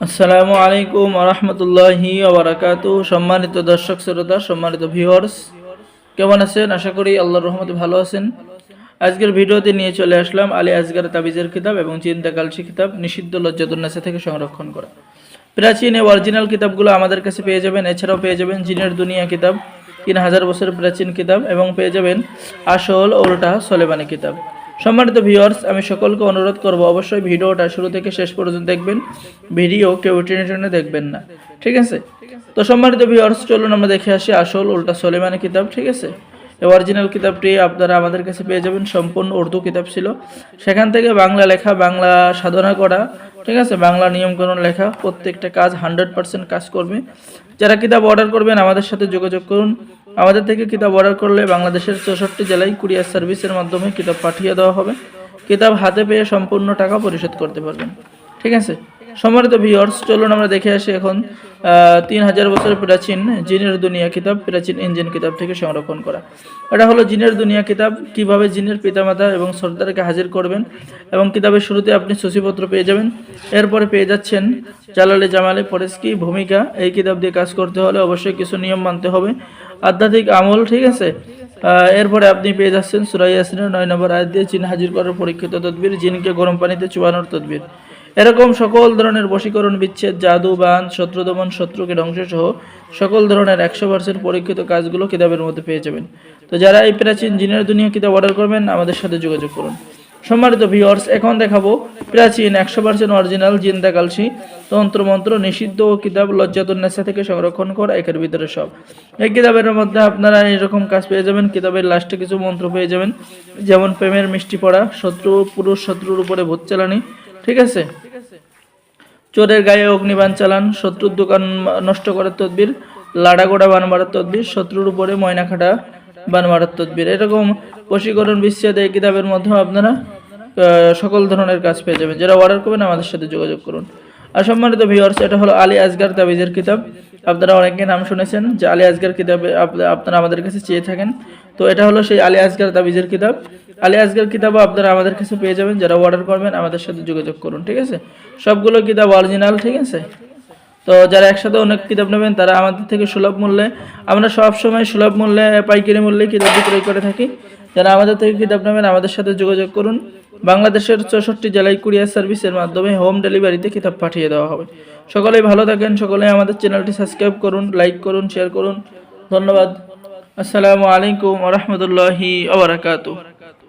আসসালামু আলাইকুম ওয়া রাহমাতুল্লাহি ওয়া বারাকাতুহু। সম্মানিত দর্শক শ্রোতা, সম্মানিত ভিউয়ার্স, কেমন আছেন? আশা করি আল্লাহর রহমতে ভালো আছেন। আজকের ভিডিওতে নিয়ে চলে আসলাম আলী আসগার তাবিজের কিতাব এবং চিন্তা কালসি কিতাব নিষিদ্ধ লজ্জাতুন্নাসা থেকে সংরক্ষণ করা প্রাচীন এই অরিজিনাল কিতাবগুলো আমাদের কাছে পেয়ে যাবেন। এছাড়াও পেয়ে যাবেন জিনের দুনিয়া কিতাব, 3000 বছরের প্রাচীন কিতাব, এবং পেয়ে যাবেন আসল উল্টা সোলেমানি কিতাব। সম্মানিত ভিউয়ার্স, আমি সকলকে অনুরোধ করব অবশ্যই ভিডিওটা শুরু থেকে শেষ পর্যন্ত দেখবেন। ভিডিও কেউ টেনে টেনে দেখবেন না, ঠিক আছে? তো সম্মানিত ভিউয়ার্স, চলুন আমরা দেখে আসি আসল উল্টা সোলেমানি কিতাব, ঠিক আছে? এই অরিজিনাল কিতাবটি আপনারা আমাদের কাছে পেয়ে যাবেন। সম্পূর্ণ উর্দু কিতাব ছিল, সেখান থেকে বাংলা লেখা, বাংলা সাধনা করা, ঠিক আছে, বাংলা নিয়মকানুন লেখা, প্রত্যেকটা কাজ 100% কাজ করবে। যারা কিতাব অর্ডার করবেন আমাদের সাথে যোগাযোগ করুন। আমাদের থেকে কিতাব অর্ডার করলে বাংলাদেশের 64 জেলায় কুরিয়ার সার্ভিসের মাধ্যমে কিতাব পাঠিয়ে দেওয়া হবে। কিতাব হাতে পেয়ে সম্পূর্ণ টাকা পরিশোধ করতে পারবেন, ঠিক আছে? সম্মানিত ভিউয়ার্স, চলুন আমরা দেখে আসি এখন 3000 বছরের প্রাচীন জিনের দুনিয়া কিতাব, প্রাচীন ইঞ্জিন কিতাব থেকে সংরক্ষণ করা। এটা হলো জিনের দুনিয়া কিতাব। কিভাবে জিনের পিতামাতা এবং সর্দারকে হাজির করবেন, এবং কিতাবের শুরুতে আপনি সূচিপত্র পেয়ে যাবেন। এরপরে পেয়ে যাচ্ছেন জালালে জামালে ফরেস্কি ভূমিকা। এই কিতাব দিয়ে কাজ করতে হলে অবশ্যই কিছু নিয়ম মানতে হবে, আধ্যাত্মিক আমল, ঠিক আছে? এরপরে আপনি পেয়ে যাচ্ছেন সূরা ইয়াসিনের 9 নম্বর আয়াত দিয়ে জিন হাজির করার পরীক্ষিত তদবির, জিনকে গরম পানিতে চুবানোর তদবির। এরকম সকল ধরনের বশীকরণ, বিচ্ছেদ, জাদু, বান, শত্রু দমন, শত্রুকে ধ্বংস সহ সকল ধরনের 100% পরীক্ষিত কাজগুলো কিতাবের মধ্যে পেয়ে যাবেন। তো যারা এই প্রাচীন জিনের দুনিয়া কিতাব অর্ডার করবেন আমাদের সাথে যোগাযোগ করুন। সম্মানিত ভিউয়ার্স, এখন দেখাবো প্রাচীন 100% অরিজিনাল জিন্দা কালসি তন্ত্রমন্ত্র নিষিদ্ধ কিতাব লজ্জাতুন্নাসা থেকে সংরক্ষণ করা, একের ভিতরে সব। এই কিতাবের মধ্যে আপনারা এরকম কাজ পেয়ে যাবেন। কিতাবের লাস্টে কিছু মন্ত্র পেয়ে যাবেন, যেমন প্রেমের মিষ্টি পড়া, পুরুষ শত্রুর উপরে ভূত চালানি, ঠিক আছে, চোরের গায়ে অগ্নিবাণ চালান, শত্রুর দোকান নষ্ট করার তদবির, লাড়াগোড়া বান মারার তদবির, শত্রুর উপরে ময়না খাটা বান মারার তদবির। এরকম বশীকরণ, বিচ্ছেদ এই কিতাবের মধ্যে আপনারা সকল ধরনের কাজ পেয়ে যাবেন। যারা অর্ডার করবেন আমাদের সাথে যোগাযোগ করুন। আর সম্মানিত ভিউয়ার্স, এটা হলো আলী আসগার তাবিজের কিতাব। আপনারা অনেকে নাম শুনেছেন যে আলী আসগার কিতাবে আপনারা আমাদের কাছে চেয়ে থাকেন। তো এটা হলো সেই আলী আসগার তাবিজের কিতাব। আলী আসগার কিতাবও আপনারা আমাদের কাছে পেয়ে যাবেন। যারা অর্ডার করবেন আমাদের সাথে যোগাযোগ করুন, ঠিক আছে? সবগুলো কিতাব অরিজিনাল, ঠিক আছে? তো যারা একসাথে অনেক কিতাব নেবেন তারা আমাদের থেকে সুলভ মূল্যে, আমরা সবসময় সুলভ মূল্যে পাইকারি মূল্যে কিতাব বিক্রয় করে থাকি। যারা আমাদের থেকে কিতাব নেবেন আমাদের সাথে যোগাযোগ করুন। বাংলাদেশের 64 জেলায় কুরিয়ার সার্ভিসের মাধ্যমে হোম ডেলিভারিতে কিতাব পাঠিয়ে দেওয়া হবে। সকলেই ভালো থাকেন, সকলেই আমাদের চ্যানেলটি সাবস্ক্রাইব করুন, লাইক করুন, শেয়ার করুন। ধন্যবাদ। আসসালামু আলাইকুম ওয়া রাহমাতুল্লাহি ওয়া বারাকাতুহু।